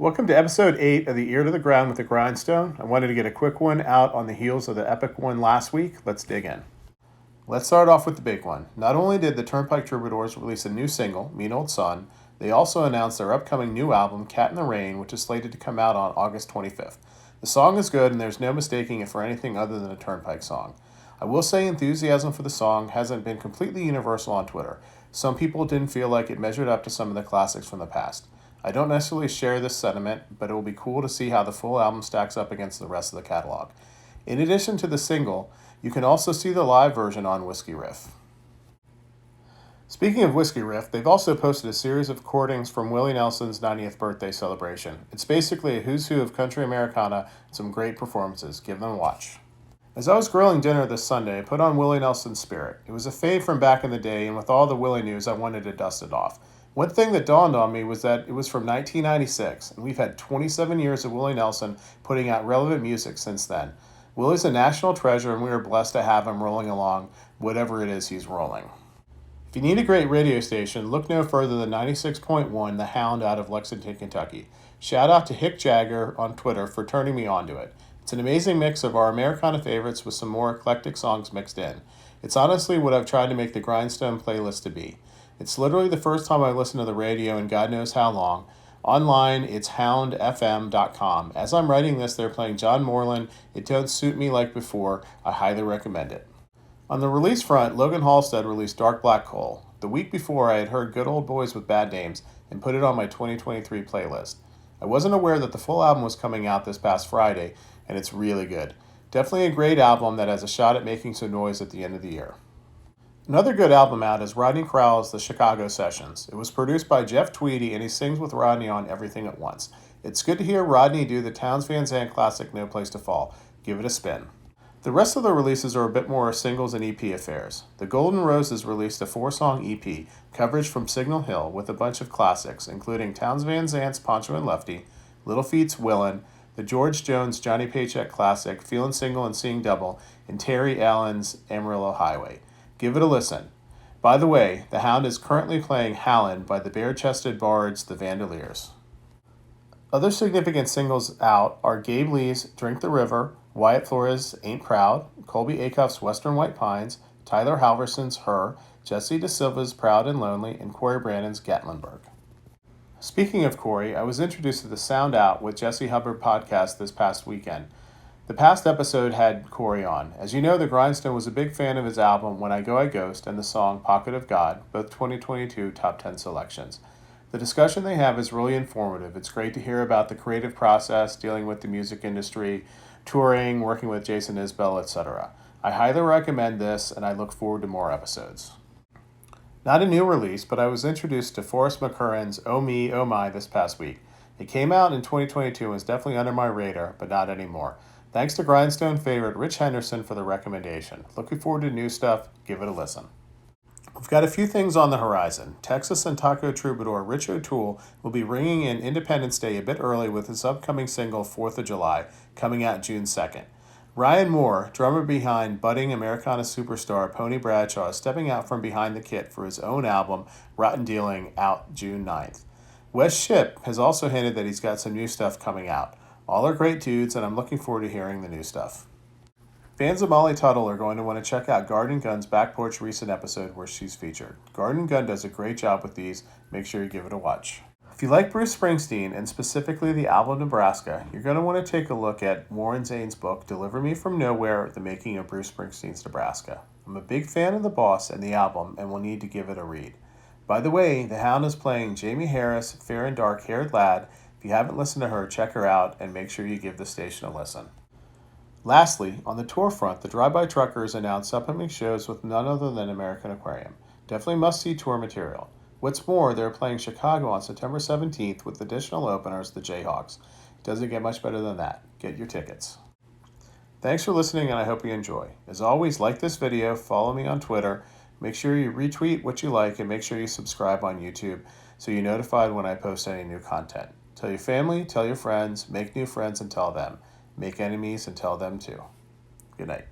Welcome to episode 8 of the Ear to the Ground with the Grindstone. I wanted to get a quick one out on the heels of the epic one last week. Let's dig in. Let's start off with the big one. Not only did the Turnpike Troubadours release a new single, Mean Old Son, they also announced their upcoming new album, Cat in the Rain, which is slated to come out on August 25th. The song is good and there's no mistaking it for anything other than a Turnpike song. I will say enthusiasm for the song hasn't been completely universal on Twitter. Some people didn't feel like it measured up to some of the classics from the past. I don't necessarily share this sentiment, but it will be cool to see how the full album stacks up against the rest of the catalog. In addition to the single, you can also see the live version on WhiskeyRiff. Speaking of WhiskeyRiff, they've also posted a series of recordings from Willie Nelson's 90th birthday celebration. It's basically a who's who of country Americana and some great performances. Give them a watch. As I was grilling dinner this Sunday, I put on Willie Nelson's Spirit. It was a fave from back in the day, and with all the Willie news, I wanted to dust it off. One thing that dawned on me was that it was from 1996, and we've had 27 years of Willie Nelson putting out relevant music since then. Willie's a national treasure, and we are blessed to have him rolling along whatever it is he's rolling. If you need a great radio station, look no further than 96.1 The Hound out of Lexington, Kentucky. Shout out to Hick Jagger on Twitter for turning me onto it. It's an amazing mix of our Americana favorites with some more eclectic songs mixed in. It's honestly what I've tried to make the Grindstone playlist to be. It's literally the first time I listened to the radio in God knows how long. Online, it's houndfm.com. As I'm writing this, they're playing John Moreland. It don't suit me like before. I highly recommend it. On the release front, Logan Halstead released Dark Black Coal. The week before, I had heard Good Old Boys with Bad Names and put it on my 2023 playlist. I wasn't aware that the full album was coming out this past Friday, and it's really good. Definitely a great album that has a shot at making some noise at the end of the year. Another good album out is Rodney Crowell's The Chicago Sessions. It was produced by Jeff Tweedy, and he sings with Rodney on Everything at Once. It's good to hear Rodney do the Townes Van Zandt classic No Place to Fall. Give it a spin. The rest of the releases are a bit more singles and EP affairs. The Golden Roses released a 4-song EP, coverage from Signal Hill, with a bunch of classics, including Townes Van Zandt's Pancho and Lefty, Little Feat's Willin, the George Jones Johnny Paycheck classic, Feeling Single and Seeing Double, and Terry Allen's Amarillo Highway. Give it a listen. By the way, the Hound is currently playing Howlin' by the bare-chested bards, the Vandaliers. Other significant singles out are Gabe Lee's Drink the River, Wyatt Flores' Ain't Proud, Colby Acuff's Western White Pines, Tyler Halverson's Her, Jesse DeSilva's Proud and Lonely, and Corey Brandon's Gatlinburg. Speaking of Corey, I was introduced to the Sound Out with Jesse Hubbard podcast this past weekend. The past episode had Corey on. As you know, the Grindstone was a big fan of his album When I Go I Ghost and the song Pocket of God, both 2022 top 10 selections. The discussion they have is really informative. It's great to hear about the creative process, dealing with the music industry, touring, working with Jason Isbell, etc. I highly recommend this, and I look forward to more episodes. Not a new release, but I was introduced to Forrest McCurran's Oh Me, Oh My this past week. It came out in 2022 and was definitely under my radar, but not anymore. Thanks to Grindstone favorite Rich Henderson for the recommendation. Looking forward to new stuff. Give it a listen. We've got a few things on the horizon. Texas and Taco Troubadour Rich O'Toole will be ringing in Independence Day a bit early with his upcoming single 4th of July, coming out June 2nd. Ryan Moore, drummer behind budding Americana superstar Pony Bradshaw, is stepping out from behind the kit for his own album, Rotten Dealing, out June 9th. Wes Shipp has also hinted that he's got some new stuff coming out. All are great dudes, and I'm looking forward to hearing the new stuff. Fans of Molly Tuttle are going to want to check out Garden Gun's Back Porch recent episode where she's featured. Garden Gun does a great job with these. Make sure you give it a watch. If you like Bruce Springsteen, and specifically the album Nebraska, you're going to want to take a look at Warren Zane's book, Deliver Me From Nowhere, The Making of Bruce Springsteen's Nebraska. I'm a big fan of the boss and the album, and will need to give it a read. By the way, the Hound is playing Jamie Harris, Fair and Dark-Haired Lad. If you haven't listened to her, check her out and make sure you give the station a listen. Lastly, on the tour front, the Drive-By Truckers announced upcoming shows with none other than American Aquarium. Definitely must-see tour material. What's more, they're playing Chicago on September 17th with additional openers, the Jayhawks. It doesn't get much better than that. Get your tickets. Thanks for listening, and I hope you enjoy. As always, like this video, follow me on Twitter, make sure you retweet what you like, and make sure you subscribe on YouTube so you're notified when I post any new content. Tell your family, tell your friends, make new friends and tell them. Make enemies and tell them too. Good night.